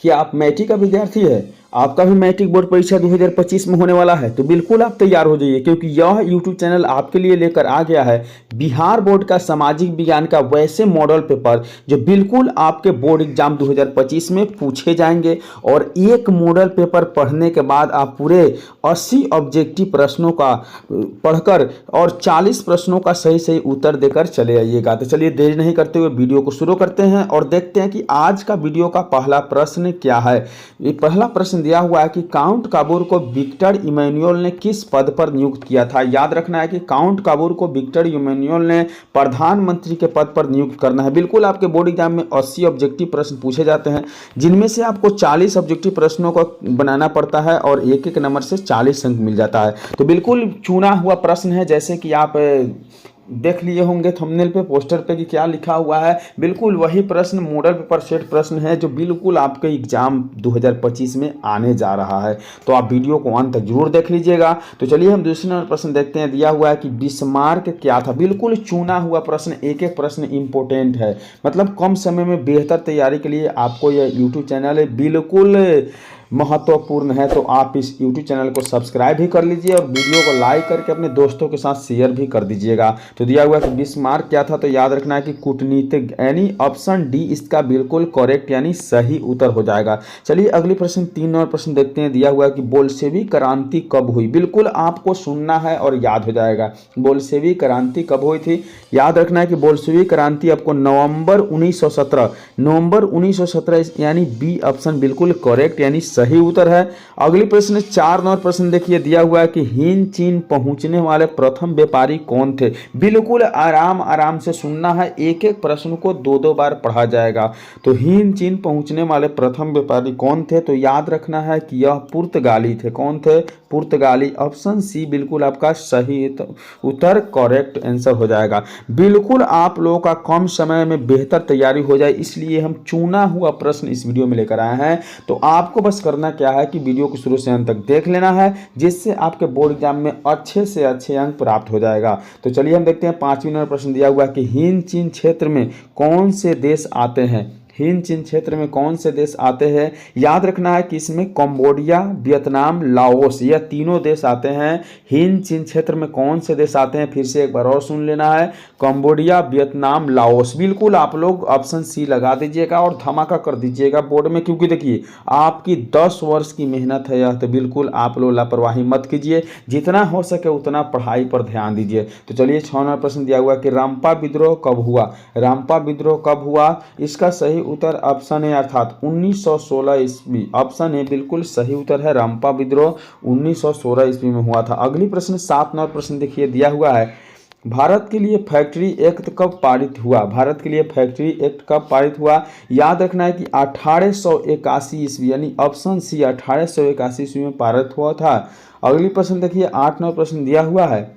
क्या आप मैट्रिक का विद्यार्थी है? आपका भी मैट्रिक बोर्ड परीक्षा 2025 में होने वाला है, तो बिल्कुल आप तैयार हो जाइए, क्योंकि यह यूट्यूब चैनल आपके लिए लेकर आ गया है बिहार बोर्ड का सामाजिक विज्ञान का वैसे मॉडल पेपर जो बिल्कुल आपके बोर्ड एग्जाम 2025 में पूछे जाएंगे। और एक मॉडल पेपर पढ़ने के बाद आप पूरे 80 ऑब्जेक्टिव प्रश्नों का पढ़कर और 40 प्रश्नों का सही सही उत्तर देकर चले आइएगा। तो चलिए देरी नहीं करते हुए वीडियो को शुरू करते हैं और देखते हैं कि आज का वीडियो का पहला प्रश्न क्या है। ये पहला प्रश्न दिया हुआ है कि काउंट काबूर को विक्टर इमैनुअल ने किस पद पर नियुक्त किया था। याद रखना है कि काउंट काबूर को विक्टर इमैनुअल ने प्रधानमंत्री के पद पर नियुक्त करना है। बिल्कुल आपके बोर्ड एग्जाम में 80 ऑब्जेक्टिव प्रश्न पूछे जाते हैं, जिनमें से आपको 40 ऑब्जेक्टिव प्रश्नों को बनाना पड़ता है और एक एक नंबर से 40 अंक मिल जाता है। तो बिल्कुल चुना हुआ प्रश्न है, जैसे कि आप देख लिए होंगे थंबनेल पे, पोस्टर पे कि क्या लिखा हुआ है। बिल्कुल वही प्रश्न मॉडल पेपर सेट प्रश्न है जो बिल्कुल आपके एग्जाम 2025 में आने जा रहा है। तो आप वीडियो को अंत तक जरूर देख लीजिएगा। तो चलिए हम दूसरे नंबर प्रश्न देखते हैं। दिया हुआ है कि बिस्मार्क क्या था। बिल्कुल चुना हुआ प्रश्न, एक एक प्रश्न इंपॉर्टेंट है, मतलब कम समय में बेहतर तैयारी के लिए आपको यह यूट्यूब चैनल बिल्कुल महत्वपूर्ण है। तो आप इस YouTube चैनल को सब्सक्राइब भी कर लीजिए और वीडियो को लाइक करके अपने दोस्तों के साथ शेयर भी कर दीजिएगा। तो दिया हुआ है कि बिस्मार्क क्या था, तो याद रखना है कि कूटनीतिक, यानी ऑप्शन डी इसका बिल्कुल करेक्ट यानी सही उत्तर हो जाएगा। चलिए अगली प्रश्न 3 नंबर प्रश्न देखते हैं। दिया हुआ है कि बोल्शेविक क्रांति कब हुई। बिल्कुल आपको सुनना है और याद हो जाएगा। बोल्शेविक क्रांति कब हुई थी। याद रखना है कि बोल्शेविक क्रांति आपको नवंबर 1917 यानी बी ऑप्शन बिल्कुल करेक्ट यानी सही उत्तर है। अगली प्रश्न 4 नंबर प्रश्न देखिए। दिया हुआ है कि हिंद चीन पहुंचने वाले प्रथम व्यापारी कौन थे। बिल्कुल आराम आराम से सुनना है, एक एक प्रश्न को 2-2 बार पढ़ा जाएगा। तो हिंद चीन पहुंचने वाले प्रथम व्यापारी कौन थे, तो याद रखना है कि यह पुर्तगाली थे। कौन थे? पुर्तगाली। ऑप्शन सी बिल्कुल आपका सही उत्तर करेक्ट आंसर हो जाएगा। बिल्कुल आप लोगों का कम समय में बेहतर तैयारी हो जाए, इसलिए हम चुना हुआ प्रश्न इस वीडियो में लेकर आए हैं। तो आपको बस करना क्या है कि वीडियो को शुरू से अंत तक देख लेना है, जिससे आपके बोर्ड एग्जाम में अच्छे से अच्छे अंक प्राप्त हो जाएगा। तो चलिए हम देखते हैं 5वीं नंबर प्रश्न। दिया हुआ है कि हिंद चीन क्षेत्र में कौन से देश आते हैं। हिंद चीन क्षेत्र में कौन से देश आते हैं। याद रखना है कि इसमें कंबोडिया, वियतनाम, लाओस, यह तीनों देश आते हैं। हिंद चीन क्षेत्र में कौन से देश आते हैं, फिर से एक बार और सुन लेना है, कंबोडिया, वियतनाम, लाओस। बिल्कुल आप लोग ऑप्शन सी लगा दीजिएगा और धमाका कर दीजिएगा बोर्ड में, क्योंकि देखिए आपकी 10 वर्ष की मेहनत है यह। तो बिल्कुल आप लोग लापरवाही मत कीजिए, जितना हो सके उतना पढ़ाई पर ध्यान दीजिए। तो चलिए 6 नंबर प्रश्न दिया हुआ कि रामपा विद्रोह कब हुआ। रामपा विद्रोह कब हुआ, इसका सही उत्तर ऑप्शन है अर्थात 1916 ईस्वी। ऑप्शन है बिल्कुल सही उत्तर है, रामपा विद्रोह 1916 ईस्वी में हुआ था। अगली प्रश्न 7 नंबर प्रश्न देखिए। दिया हुआ है भारत के लिए फैक्ट्री एक्ट कब पारित हुआ। भारत के लिए फैक्ट्री एक्ट कब पारित हुआ। याद रखना है कि 1881 ईस्वी, यानी ऑप्शन सी 1881 ईस्वी में पारित हुआ था। अगली प्रश्न देखिए 8 नंबर प्रश्न दिया हुआ है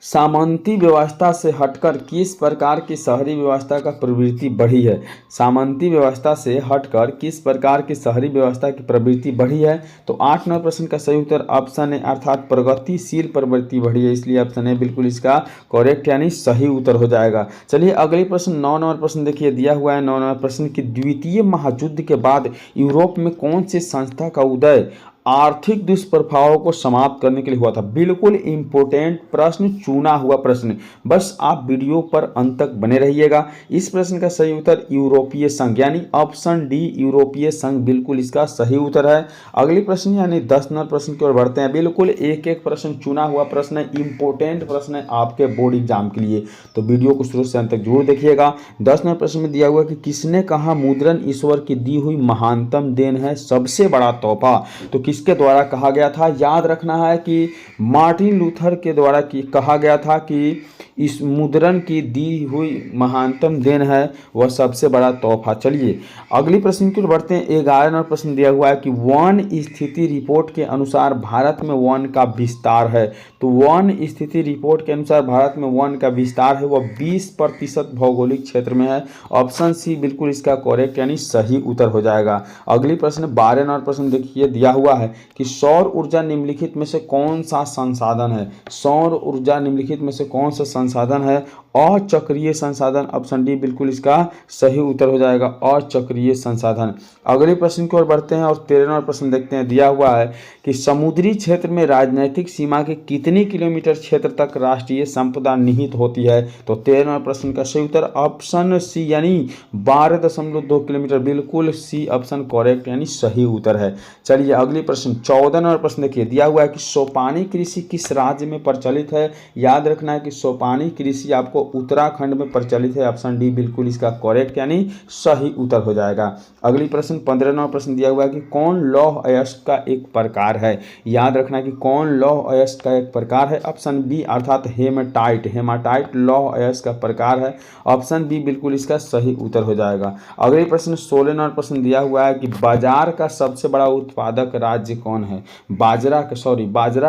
सामंती व्यवस्था से हटकर किस प्रकार की शहरी व्यवस्था का प्रवृत्ति बढ़ी है। सामंती व्यवस्था से हटकर किस प्रकार की शहरी व्यवस्था की प्रवृत्ति बढ़ी है। तो 8 नंबर प्रश्न का सही उत्तर ऑप्शन है अर्थात प्रगतिशील प्रवृत्ति बढ़ी है, इसलिए ऑप्शन है बिल्कुल इसका करेक्ट यानी सही उत्तर हो जाएगा। चलिए अगले प्रश्न 9 नंबर प्रश्न देखिए। दिया हुआ है 9 नंबर प्रश्न की द्वितीय महायुद्ध के बाद यूरोप में कौन सी संस्था का उदय आर्थिक दुष्प्रभावों को समाप्त करने के लिए हुआ था। बिल्कुल इंपॉर्टेंट प्रश्न, चुना हुआ प्रश्न, बस आप वीडियो पर अंत तक बने रहिएगा। इस प्रश्न का सही उत्तर यूरोपीय संघ यानी ऑप्शन डी यूरोपीय संघ बिल्कुल इसका सही उत्तर है। अगली प्रश्न यानी 10 नंबर प्रश्न की ओर बढ़ते हैं। बिल्कुल एक एक प्रश्न चुना हुआ प्रश्न है, इंपॉर्टेंट प्रश्न है आपके बोर्ड एग्जाम के लिए, तो वीडियो को शुरू से अंत तक जरूर देखिएगा। 10 नंबर प्रश्न में दिया हुआ कि किसने कहा मुद्रण ईश्वर की दी हुई महानतम देन है, सबसे बड़ा तोहफा। तो किसके द्वारा कहा गया था। याद रखना है कि मार्टिन लूथर के द्वारा कहा गया था कि इस मुद्रण की दी हुई महानतम देन है वह सबसे बड़ा तोहफा। चलिए अगली प्रश्न की ओर बढ़ते हैं। 11 नंबर प्रश्न दिया हुआ है कि वन स्थिति रिपोर्ट के अनुसार भारत में वन का विस्तार है। तो वन स्थिति रिपोर्ट के अनुसार भारत में वन का विस्तार है वह 20% भौगोलिक क्षेत्र में है। ऑप्शन सी बिल्कुल इसका करेक्ट यानी सही उत्तर हो जाएगा। अगली प्रश्न 12 नंबर प्रश्न देखिए। दिया हुआ है कि सौर ऊर्जा निम्नलिखित में से कौन सा संसाधन है। सौर ऊर्जा निम्नलिखित में से कौन सा संसाधन है अचक्रीय संसाधन। ऑप्शन डी बिल्कुल इसका सही उत्तर हो जाएगा, अचक्रीय संसाधन। अगले प्रश्न की ओर बढ़ते हैं और 13वां प्रश्न देखते हैं। दिया हुआ है कि समुद्री क्षेत्र में राजनीतिक सीमा के कितने किलोमीटर क्षेत्र तक राष्ट्रीय संपदा निहित होती है? तो 13वां प्रश्न का सही उत्तर ऑप्शन सी यानी 12.2 किलोमीटर, बिल्कुल सी ऑप्शन करेक्ट यानी सही उत्तर है। चलिए अगले प्रश्न 14वां प्रश्न देखिए। दिया हुआ है कि सोपानी कृषि किस राज्य में प्रचलित है? याद रखना है कि सोपानी कृषि आपको उत्तराखंड में प्रचलित है। ऑप्शन डी बिल्कुल इसका करेक्ट यानी सही उत्तर हो जाएगा। अगली प्रश्न 15वां प्रश्न दिया हुआ है कि कौन लौह अयस्क का एक प्रकार है? याद रखना है कि कौन लौह अयस्क का एक प्रकार है? ऑप्शन बी अर्थात हेमाटाइट, हेमाटाइट लौह अयस्क का प्रकार है। ऑप्शन बी बिल्कुल इसका सही उत्तर हो जाएगा। अगले प्रश्न 16वां प्रश्न दिया हुआ है कि बाजार का सबसे बड़ा उत्पादक राज्य कौन है? बाजरा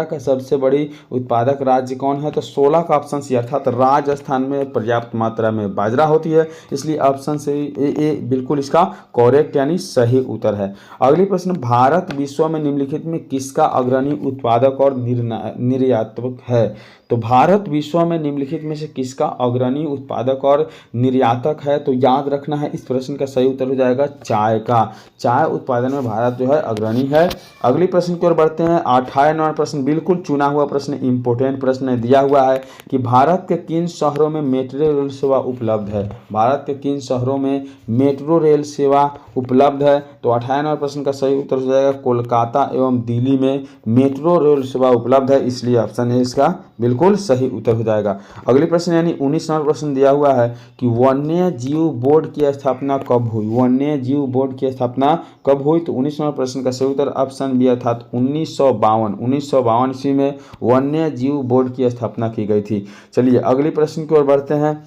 का सबसे बड़ी उत्पादक राज्य कौन है? तो 16 का ऑप्शन सी अर्थात राजस्थान में पर्याप्त मात्रा में बाजरा होती है, इसलिए ऑप्शन से ए बिल्कुल इसका करेक्ट यानी सही उत्तर है। अगली प्रश्न भारत विश्व में निम्नलिखित में किसका अग्रणी उत्पादक और निर्यातक है? तो भारत विश्व में निम्नलिखित में से किसका अग्रणी उत्पादक और निर्यातक है? तो याद रखना है इस प्रश्न का सही उत्तर हो जाएगा चाय का। चाय उत्पादन में भारत जो है अग्रणी है। अगली प्रश्न की ओर बढ़ते हैं। 28वां प्रश्न बिल्कुल चुना हुआ प्रश्न, इंपोर्टेंट प्रश्न दिया हुआ है कि भारत के किन शहरों में मेट्रो रेल सेवा उपलब्ध है? भारत के किन शहरों में मेट्रो रेल सेवा उपलब्ध है? तो 28वां प्रश्न का सही उत्तर हो जाएगा कोलकाता एवं दिल्ली में मेट्रो रेल सेवा उपलब्ध है, इसलिए ऑप्शन है इसका बिल्कुल सही उत्तर हो जाएगा। अगले प्रश्न यानी 19वां प्रश्न दिया हुआ है कि वन्य जीव बोर्ड की स्थापना कब हुई? वन्य जीव बोर्ड की स्थापना कब हुई? तो 19वां प्रश्न का सही उत्तर ऑप्शन बी अर्थात 1952 ईस्वी में वन्य जीव बोर्ड की स्थापना की गई थी। चलिए अगले प्रश्न की ओर बढ़ते हैं।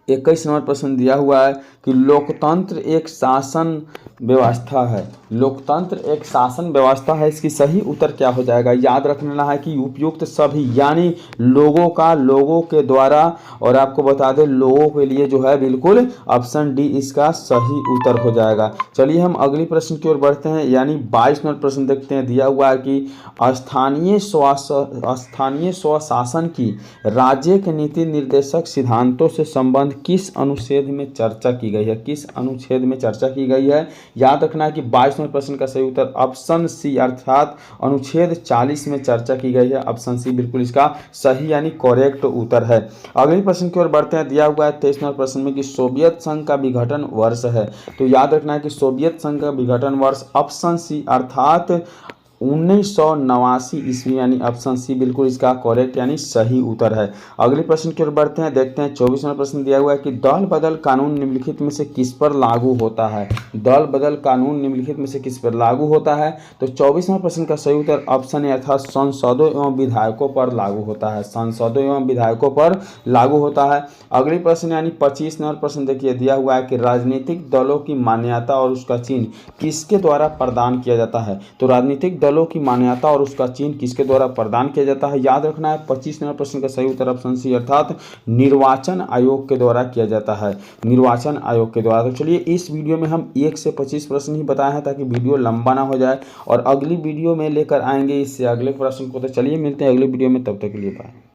21वां प्रश्न दिया हुआ है कि लोकतंत्र एक शासन व्यवस्था है। लोकतंत्र एक शासन व्यवस्था है, इसकी सही उत्तर क्या हो जाएगा? याद रखना है कि उपयुक्त सभी यानी लोगों के द्वारा, और आपको बता दें लोगों के लिए जो है बिल्कुल ऑप्शन डी इसका सही उत्तर हो जाएगा। चलिए हम अगली प्रश्न की ओर बढ़ते हैं यानी 22वां प्रश्न देखते हैं। दिया हुआ है कि स्थानीय स्वशासन की राज्य के नीति निर्देशक सिद्धांतों से संबंध किस अनुच्छेद में चर्चा की गई है? किस अनुच्छेद में चर्चा की गई है? याद रखना है कि 22वें प्रश्न का सही उत्तर ऑप्शन सी अर्थात अनुच्छेद 40 में चर्चा की गई है। ऑप्शन सी बिल्कुल इसका सही यानी करेक्ट उत्तर है। अगले प्रश्न की ओर बढ़ते हैं। दिया हुआ है 23वें प्रश्न में कि सोवियत संघ का विघटन वर्ष है। तो याद रखना है कि सोवियत संघ का विघटन वर्ष ऑप्शन सी अर्थात 1989 ईस्वी यानी ऑप्शन सी बिल्कुल इसका करेक्ट यानी सही उत्तर है। अगले प्रश्न की ओर बढ़ते हैं, देखते हैं 24वां प्रश्न दिया हुआ है कि दल बदल कानून निम्नलिखित में से किस पर लागू होता है? दल बदल कानून निम्नलिखित में से किस पर लागू होता है? तो 24वां प्रश्न का सही उत्तर ऑप्शन ए अर्थात सांसदों एवं विधायकों पर लागू होता है। सांसदों एवं विधायकों पर लागू होता है। अगले प्रश्न यानी 25वां प्रश्न देखिए, दिया हुआ है कि राजनीतिक दलों की मान्यता और उसका चिन्ह किसके द्वारा प्रदान किया जाता है? तो राजनीतिक दलों की मान्यता और उसका चिन्ह किसके द्वारा प्रदान किया जाता है? याद रखना है 25वें प्रश्न का सही उत्तर ऑप्शन सी अर्थात निर्वाचन आयोग के द्वारा किया जाता है। निर्वाचन आयोग के द्वारा। तो चलिए इस वीडियो में हम 1 से 25 प्रश्न ही बताए हैं ताकि वीडियो लंबा ना हो जाए, और अगली वीडियो में लेकर आएंगे इससे अगले प्रश्न को। तो चलिए मिलते हैं अगले वीडियो में, तब तक के लिए बाय।